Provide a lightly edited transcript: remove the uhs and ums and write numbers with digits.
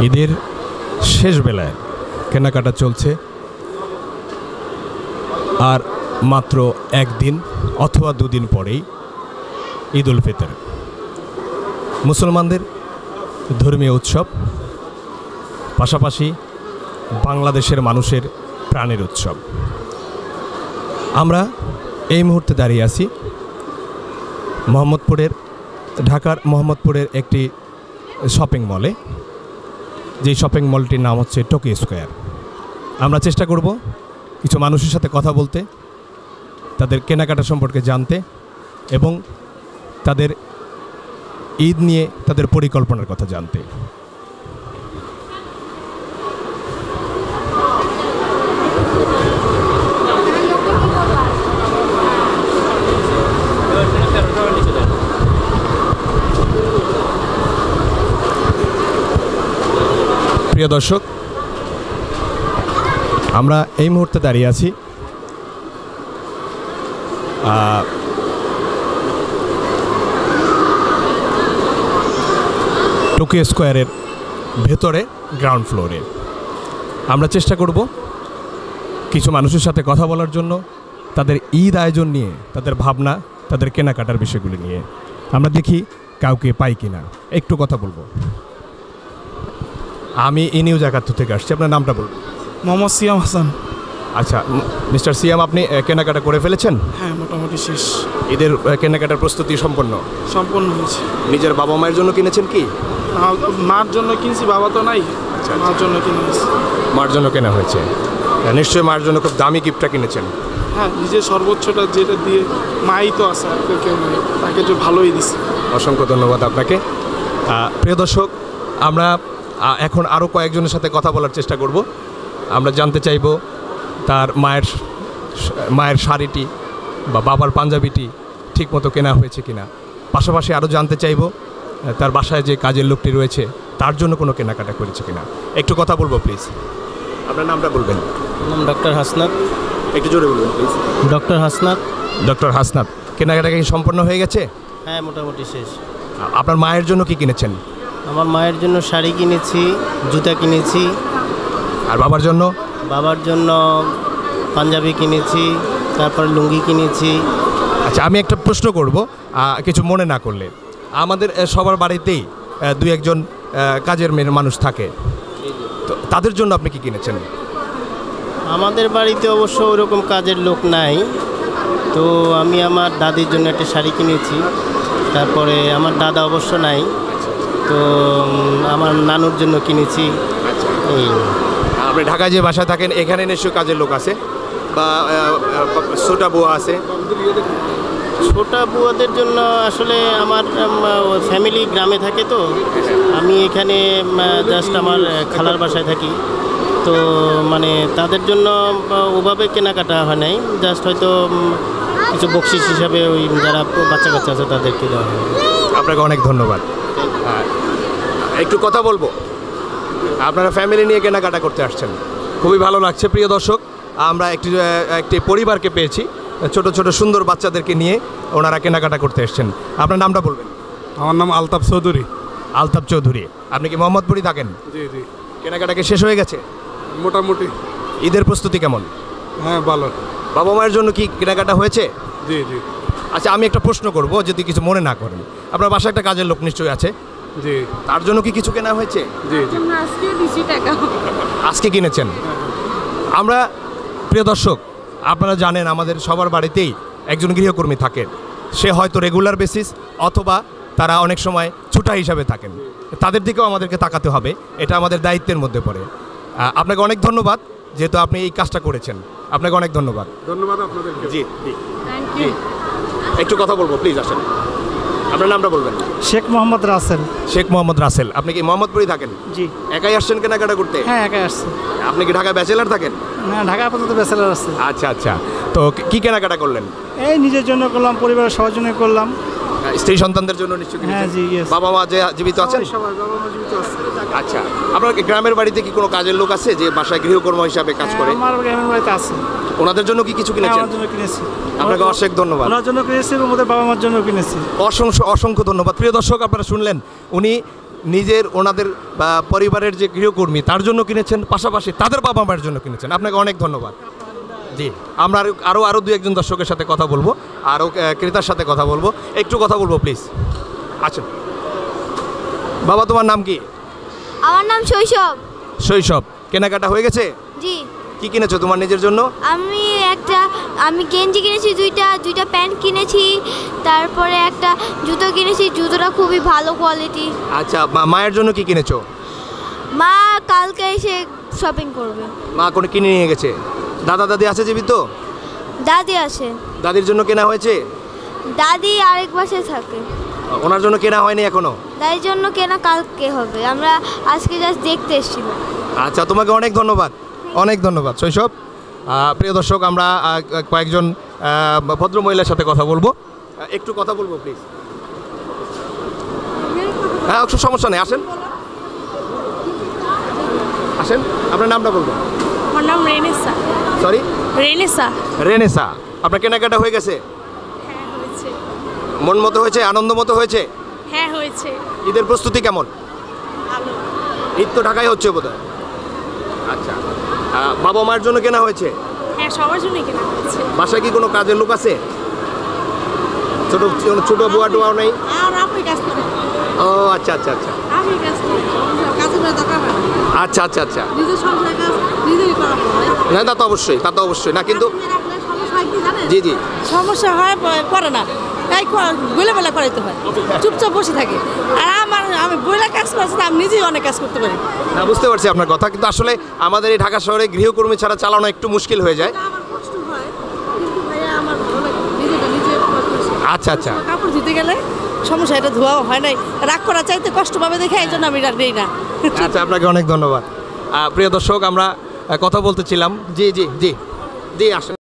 ঈদের শেষ বেলায় কেনাকাটা চলছে, আর মাত্র একদিন অথবা দুদিন পরেই ঈদ উল ফিতর, মুসলমানদের ধর্মীয় উৎসব, পাশাপাশি বাংলাদেশের মানুষের প্রাণের উৎসব। আমরা এই মুহূর্তে দাঁড়িয়ে আছি ঢাকার মোহাম্মদপুরের একটি শপিং মলে, যেই শপিং মলটির নাম হচ্ছে টোকিও স্কোয়ার। আমরা চেষ্টা করব কিছু মানুষের সাথে কথা বলতে, তাদের কেনাকাটা সম্পর্কে জানতে এবং তাদের ঈদ নিয়ে তাদের পরিকল্পনার কথা জানতে। প্রিয় দর্শক, আমরা এই মুহূর্তে দাঁড়িয়ে আছি টোকিও স্কোয়ারের ভেতরে গ্রাউন্ড ফ্লোরে। আমরা চেষ্টা করব কিছু মানুষের সাথে কথা বলার জন্য, তাদের ঈদ আয়োজন নিয়ে, তাদের ভাবনা, তাদের কেনাকাটার বিষয়গুলি নিয়ে। আমরা দেখি কাউকে পাই কিনা, একটু কথা বলবো। আমি নিউজ ৭১ থেকে আসছি, আপনার নামটা বলুন। মোহাম্মদ সিয়াম হাসান। আচ্ছা মিস্টার সিয়াম, আপনি কেনাকাটা করে ফেলেছেন? হ্যাঁ, মোটামুটি শেষ। ঈদের কেনাকাটার প্রস্তুতি সম্পন্ন হয়েছে। নিজের বাবা মায়ের জন্য কিনেছেন কি? মার জন্য কিনছি, বাবা তো নাই। মার জন্য কিনেছি। মার জন্য কেনা হয়েছে, নিশ্চয়ই মার জন্য খুব দামি গিফটটা কিনেছেন। হ্যাঁ, নিজের সর্বোচ্চটা যেটা দিয়ে, মাই তো আছে, কেউ নেই, তাকে যে ভালোই দিছে। অসংখ্য ধন্যবাদ আপনাকে। প্রিয় দর্শক, আমরা এখন আরও কয়েকজনের সাথে কথা বলার চেষ্টা করব। আমরা জানতে চাইব তার মায়ের শাড়িটি বা বাবার পাঞ্জাবিটি ঠিকমতো কেনা হয়েছে কিনা। পাশাপাশি আরও জানতে চাইব তার বাসায় যে কাজের লোকটি রয়েছে তার জন্য কোনো কেনাকাটা করেছে কিনা। একটু কথা বলবো প্লিজ। আপনার নামটা বলবেন। নাম ডক্টর হাসনাত। একটু জোরে বলবেন please. Doctor Hasnat. Doctor Hasnat, কেনাকাটা কি সম্পন্ন হয়ে গেছে? হ্যাঁ, মোটামুটি শেষ। আপনার মায়ের জন্য কি কিনেছেন? আমার মায়ের জন্য শাড়ি কিনেছি, জুতা কিনেছি। আর বাবার জন্য? বাবার জন্য পাঞ্জাবি কিনেছি, তারপর লুঙ্গি কিনেছি। আচ্ছা, আমি একটা প্রশ্ন করব, কিছু মনে না করলে। আমাদের সবার বাড়িতেই দুই একজন কাজের মেয়ের মানুষ থাকে, তো তাদের জন্য আপনি কি কিনেছেন? আমাদের বাড়িতে অবশ্য ওরকম কাজের লোক নাই, তো আমি আমার দাদির জন্য একটা শাড়ি কিনেছি। তারপরে আমার দাদা অবশ্য নাই, তো আমার নানুর জন্য কিনেছি। এই আপনি ঢাকায় যে বাসায় থাকেন, এখানে নিশ্চয়ই কাজের লোক আছে বা ছোটা বুয়া আছে? ছোটা বুয়াদের জন্য আসলে আমার ফ্যামিলি গ্রামে থাকে, তো আমি এখানে জাস্ট আমার খালার বাসায় থাকি, তো মানে তাদের জন্য ওভাবে কেনাকাটা হয় নাই। জাস্ট হয়তো কিছু বকশিস হিসাবে ওই যারা বাচ্চা কাচ্চা আছে তাদেরকে দেওয়া হয়। আপনাকে অনেক ধন্যবাদ। একটু কথা বলবো, আপনারা ফ্যামিলি নিয়ে কেনাকাটা করতে আসছেন, খুবই ভালো লাগছে। প্রিয় দর্শক, আমরা একটি পরিবারকে পেয়েছি, ছোট ছোট সুন্দর বাচ্চাদেরকে নিয়ে ওনারা কেনাকাটা করতে এসছেন। আপনার নামটা বলবেন। আমার নাম আলতাফ চৌধুরী। আলতাফ চৌধুরী, আপনি কি মোহাম্মদপুরই থাকেন? জি জি। কেনাকাটা কি শেষ হয়ে গেছে? মোটামুটি। ঈদের প্রস্তুতি কেমন? হ্যাঁ, ভালো। বাবা মায়ের জন্য কি কেনাকাটা হয়েছে? জি জি। আচ্ছা, আমি একটা প্রশ্ন করব, যদি কিছু মনে না করেন। আপনার বাসায় একটা কাজের লোক নিশ্চয়ই আছে, জি। তার জন্য কি কিছু কেনা হয়েছে? জি জি। আজকে কিনেছেন? আমরা, প্রিয় দর্শক, আপনারা জানেন আমাদের সবার বাড়িতেই একজন গৃহকর্মী থাকেন। সে হয়তো রেগুলার বেসিস অথবা তারা অনেক সময় ছুটা হিসাবে থাকেন। তাদের দিকেও আমাদেরকে তাকাতে হবে, এটা আমাদের দায়িত্বের মধ্যে পড়ে। আপনাকে অনেক ধন্যবাদ, যেহেতু আপনি এই কাজটা করেছেন। আপনাকে অনেক ধন্যবাদ। ধন্যবাদ আপনাদেরকে। জি জি। একটু কথা বলবো প্লিজ, আসেন। আপনার নামটা বলবেন। শেখ মোহাম্মদ রাসেল। শেখ মোহাম্মদ রাসেল, আপনি কি মোহাম্মদপুরে থাকেন? জি। একাই আসছেন কেনাকাটা করতে? হ্যাঁ, একাই আসছি। আপনি কি ঢাকায় ব্যাচেলার থাকেন? হ্যাঁ, ঢাকা আপাতত ব্যাচেলার আছে। আচ্ছা আচ্ছা, তো কি কেনাকাটা করলেন? এই নিজের জন্য করলাম, পরিবারের সবার জন্য করলাম। স্ত্রী সন্তানদের জন্য নিশ্চয়ই? হ্যাঁ জি, yes। বাবা মা যে জীবিত আছেন? সবাই বাবা মা জীবিত আছে। আচ্ছা, আপনার গ্রামের বাড়িতে কি কোনো কাজের লোক আছে যে বাসায় গৃহকর্ম হিসাবে কাজ করে? আমার গ্রামের বাড়িতে আছে। ওনাদের জন্য কি কিছু কিনেছেন? আমার জন্য কিনেছি। আপনাকে অশেষ ধন্যবাদ। ওনার জন্য কিনেছি এবং ওদের বাবা মার জন্য কিনেছি। অসংখ্য ধন্যবাদ। প্রিয় দর্শক, আপনারা শুনলেন, উনি নিজের ওনাদের পরিবারের যে গৃহকর্মী তার জন্য কিনেছেন, পাশাপাশি তাদের বাবা মায়ের জন্য কিনেছেন। আপনাকে অনেক ধন্যবাদ। জি, আমরা আরও দু একজন দর্শকের সাথে কথা বলবো, আরও ক্রেতার সাথে কথা বলবো, একটু কথা বলবো প্লিজ। আচ্ছা বাবা, তোমার নাম কি? আমার নাম শৈশব। শৈশব, কেনাকাটা হয়ে গেছে? জি, কি কিনেছো তোমার নিজের জন্য? আমি গেঞ্জি কিনেছি, দুইটা প্যান্ট কিনেছি, তারপরে একটা জুতো কিনেছি, জুতোটা খুবই ভালো কোয়ালিটি। আচ্ছা, মায়ের জন্য কি কিনেছো? মা কালকে এসে শপিং করবে। মা কোনো কিনে নিয়ে গেছে? দাদা দাদি আছে জীবিত? দাদি আছে। দাদির জন্য কেনা হয়েছে? দাদি আরেক বাসায় থাকে। ওনার জন্য কেনা হয়নি এখনো? দাদির জন্য কেনা কালকে হবে, আমরা আজকে জাস্ট দেখতে এসেছিলাম। আচ্ছা, তোমাকে অনেক ধন্যবাদ, অনেক ধন্যবাদ শৈশব। প্রিয় দর্শক, আমরা কয়েকজন ভদ্র মহিলার সাথে কথা বলবো, একটু কথা বলবো প্লিজ। হ্যাঁ, একটু সমস্যা নেই, আসেন আসেন, আপনার নামটা বলবেন। আমার নাম রেনেসা। Sorry, Renaissance. রেনেসা। আপনার কেনাকাটা হয়ে গেছে? হ্যাঁ হয়েছে। মন মতো হয়েছে? আনন্দ মতো হয়েছে? হ্যাঁ হয়েছে। ঈদের প্রস্তুতি কেমন? ভালো। ঈদ তো ঢাকায় হচ্ছে বোধহয়। আচ্ছা, বাবা মায়ের জন্য কেনা হয়েছে? হ্যাঁ, সবার জন্য কেনা হয়েছে। বাসায় কি কোনো কাজের লোক আছে? ছোট ছোট বুয়া টুয়াও নেই? আর আপনি কাজ করেন? ও আচ্ছা আচ্ছা আচ্ছা আমি কাজ করি, কাজের দরকার হয় না। আচ্ছা আচ্ছা আচ্ছা। নিজের সংসারের কাজ নিজেই করা হয়। না, তা তো অবশ্যই, তা তো অবশ্যই না, কিন্তু সমস্যা হয় কি জানেন? জি জি, সমস্যা হয় করে না, তাই বেলা বেলা করাইতে হয়, চুপচাপ বসে থাকে। আর আমি বইলা কাজ করছি, আমি নিজেই অনেক কাজ করতে পারি। না বুঝতে পারছি আপনার কথা, কিন্তু আসলে আমাদের এই ঢাকা শহরে গৃহকর্মী ছাড়া চালানো একটু মুশকিল হয়ে যায়। আমার কষ্ট হয়, কিন্তু ভাইয়া আমার ভালো লাগে, নিজে আচ্ছা আচ্ছা, কাপড় ধুতে গেলে সমস্যা, এটা ধোয়াও হয় নাই, রাগ করা চাইতে কষ্ট পাবে দেখে এই জন্য আমি রাগ নেই না। আচ্ছা, আপনাকে অনেক ধন্যবাদ। প্রিয় দর্শক, আমরা কথা বলতেছিলাম। জি জি জি জি, আসেন।